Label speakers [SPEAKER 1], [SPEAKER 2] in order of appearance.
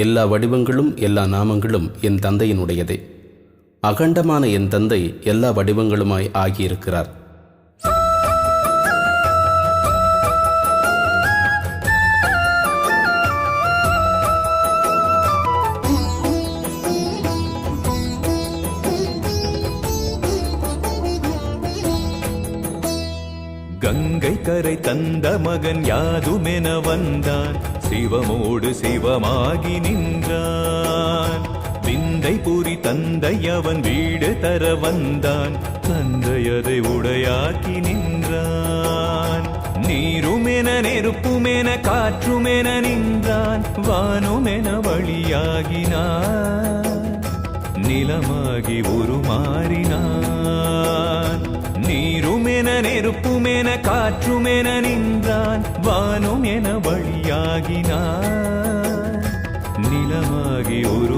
[SPEAKER 1] எல்லா வடிவங்களும் எல்லா நாமங்களும் என் தந்தையினுடையதே. அகண்டமான என் தந்தை எல்லா வடிவங்களுமாய் ஆகியிருக்கிறார்.
[SPEAKER 2] கங்கை கரை தந்த மகன் யாதுமென வந்தான், சிவமோடு சிவமாகி நின்றான். விந்தை புரி தந்தை அவன் வீடு தர வந்தான், தந்தையதை உடையாக்கி நின்றான். நீருமென நெருப்புமென காற்றுமென நின்றான், வானுமென வழியாகினான், நிலமாகி உருமாறினான். நீருமென நெருப்புமென காற்றுமென நின்றான், வானும் என வழியாகினான், நிலமாகி ஒரு